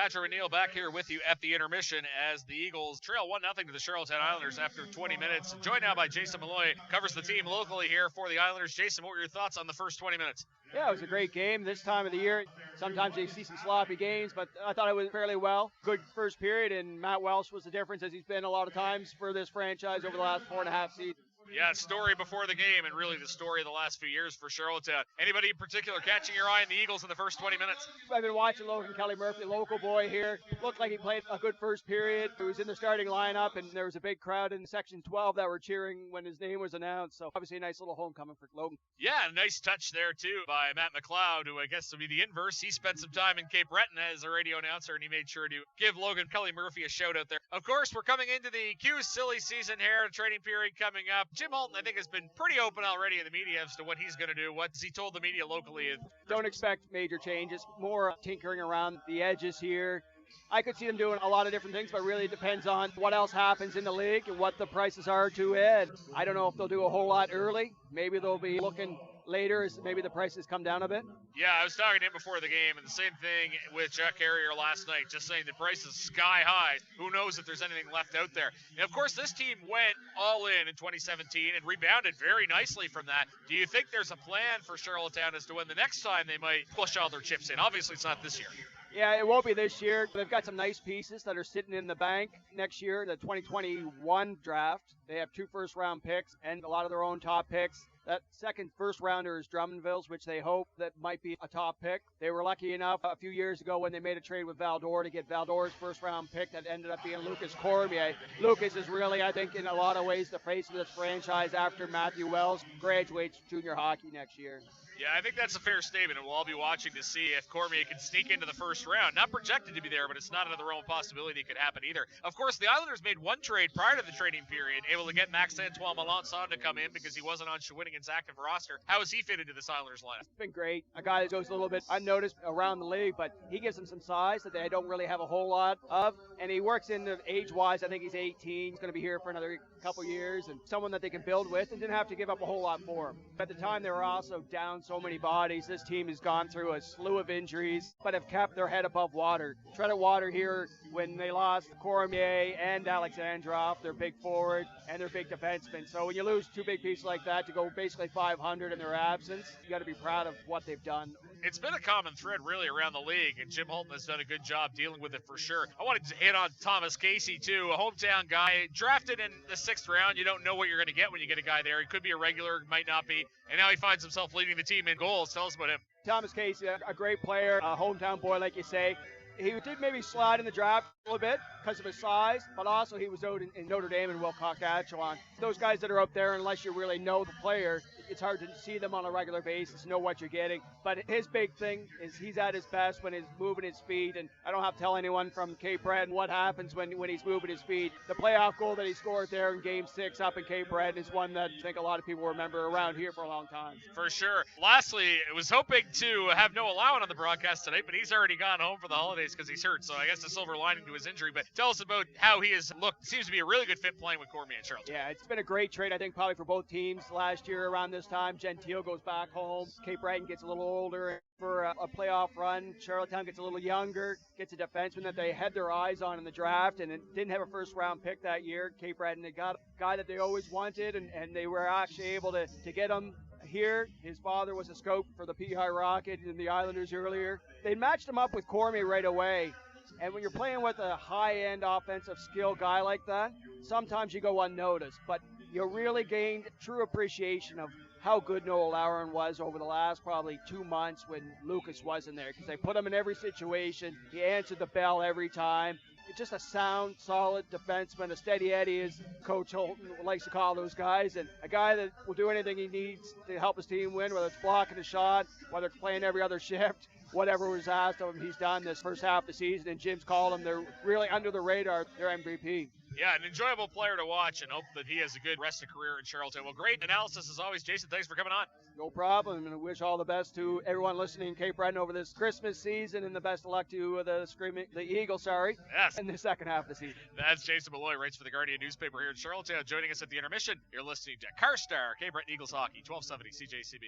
Patrick O'Neill back here with you at the intermission as the Eagles trail 1-0 to the Charlottetown Islanders after 20 minutes. Joined now by Jason Malloy, covers the team locally here for the Islanders. Jason, what were your thoughts on the first 20 minutes? Yeah, it was a great game this time of the year. Sometimes you see some sloppy games, but I thought it was fairly well. Good first period, and Matt Welsh was the difference, as he's been a lot of times for this franchise over the last 4.5 seasons. Yeah, story before the game, and really the story of the last few years for Charlottetown. Anybody in particular catching your eye in the Eagles in the first 20 minutes? I've been watching Logan Kelly Murphy, local boy here. Looked like he played a good first period. He was in the starting lineup, and there was a big crowd in Section 12 that were cheering when his name was announced. So obviously a nice little homecoming for Logan. Yeah, a nice touch there, too, by Matt McLeod, who I guess would be the inverse. He spent some time in Cape Breton as a radio announcer, and he made sure to give Logan Kelly Murphy a shout-out there. Of course, we're coming into the Q silly season here, training period coming up. Jim Holton, I think, has been pretty open already in the media as to what he's going to do. What's he told the media locally? Don't expect major changes, more tinkering around the edges here. I could see them doing a lot of different things, but really it depends on what else happens in the league and what the prices are to it. I don't know if they'll do a whole lot early. Maybe they'll be looking later as maybe the prices come down a bit. Yeah, I was talking to him before the game, and the same thing with Jack Carrier last night, just saying the price is sky high. Who knows if there's anything left out there. And, of course, this team went all in 2017 and rebounded very nicely from that. Do you think there's a plan for Charlottetown as to when the next time they might push all their chips in? Obviously, it's not this year. Yeah, it won't be this year. They've got some nice pieces that are sitting in the bank next year, the 2021 draft. They have 2 first-round picks and a lot of their own top picks. That second first-rounder is Drummondville's, which they hope that might be a top pick. They were lucky enough a few years ago when they made a trade with Val-d'Or to get Val-d'Or's first-round pick that ended up being Lukas Cormier. Lukas is really, I think, in a lot of ways the face of this franchise after Matthew Wells graduates junior hockey next year. Yeah, I think that's a fair statement, and we'll all be watching to see if Cormier can sneak into the first round. Not projected to be there, but it's not another realm of possibility it could happen either. Of course, the Islanders made one trade prior to the trading period, able to get Max-ANtoine to come in because he wasn't on Shawinigan's active roster. How has he fitted into this Islanders lineup? It's been great. A guy that goes a little bit unnoticed around the league, but he gives them some size that they don't really have a whole lot of, and he works in the age-wise. I think he's 18. He's going to be here for another couple years, and someone that they can build with and didn't have to give up a whole lot for him. At the time, they were also down so many bodies. This team has gone through a slew of injuries, but have kept their head above water. Treaded water here when they lost Cormier and Alexandrov, their big forward, and their big defenseman. So when you lose 2 big pieces like that to go basically 500 in their absence, you got to be proud of what they've done. It's been a common thread really around the league, and Jim Holton has done a good job dealing with it for sure. I wanted to hit on Thomas Casey, too, a hometown guy, drafted in the 6th round. You don't know what you're going to get when you get a guy there. He could be a regular, might not be, and now he finds himself leading the team in goals. Tell us about him. Thomas Casey, a great player, a hometown boy, like you say. He did maybe slide in the draft a little bit because of his size, but also he was out in Notre Dame and Max-ANtoine. Those guys that are up there, unless you really know the player, it's hard to see them on a regular basis, know what you're getting. But his big thing is he's at his best when he's moving his feet, and I don't have to tell anyone from Cape Breton what happens when he's moving his feet. The playoff goal that he scored there in Game 6 up in Cape Breton is one that I think a lot of people remember around here for a long time. For sure. Lastly, I was hoping to have Noah Laaouan on the broadcast tonight, but he's already gone home for the holidays because he's hurt, so I guess the silver lining to his injury. But tell us about how he has looked. Seems to be a really good fit playing with Cormier and Charlotte. Yeah, it's been a great trade, I think, probably for both teams last year around this time. Gentile goes back home. Cape Breton gets a little older for a playoff run. Charlottetown gets a little younger, gets a defenseman that they had their eyes on in the draft, and it didn't have a first-round pick that year. Cape Breton, they got a guy that they always wanted, and they were actually able to get him here. His father was a scout for the P-High Rocket and the Islanders earlier. They matched him up with Cormier right away. And when you're playing with a high-end offensive skill guy like that, sometimes you go unnoticed. But you really gained true appreciation of how good Noah Laaouan was over the last probably 2 months when Lukas wasn't there, because they put him in every situation. He answered the bell every time. It's just a sound, solid defenseman, a steady Eddie, as Coach Holton likes to call those guys, and a guy that will do anything he needs to help his team win, whether it's blocking a shot, whether it's playing every other shift. Whatever was asked of him, he's done this first half of the season, and Jim's called him. They're really under the radar. They're MVP. Yeah, an enjoyable player to watch, and hope that he has a good rest of career in Charlottetown. Well, great analysis as always, Jason. Thanks for coming on. No problem, and I wish all the best to everyone listening in Cape Breton over this Christmas season, and the best of luck to the Eagles, yes, in the second half of the season. That's Jason Malloy, writes for the Guardian newspaper here in Charlottetown, joining us at the intermission. You're listening to Carstar, Cape Breton Eagles Hockey, 1270 CJCB.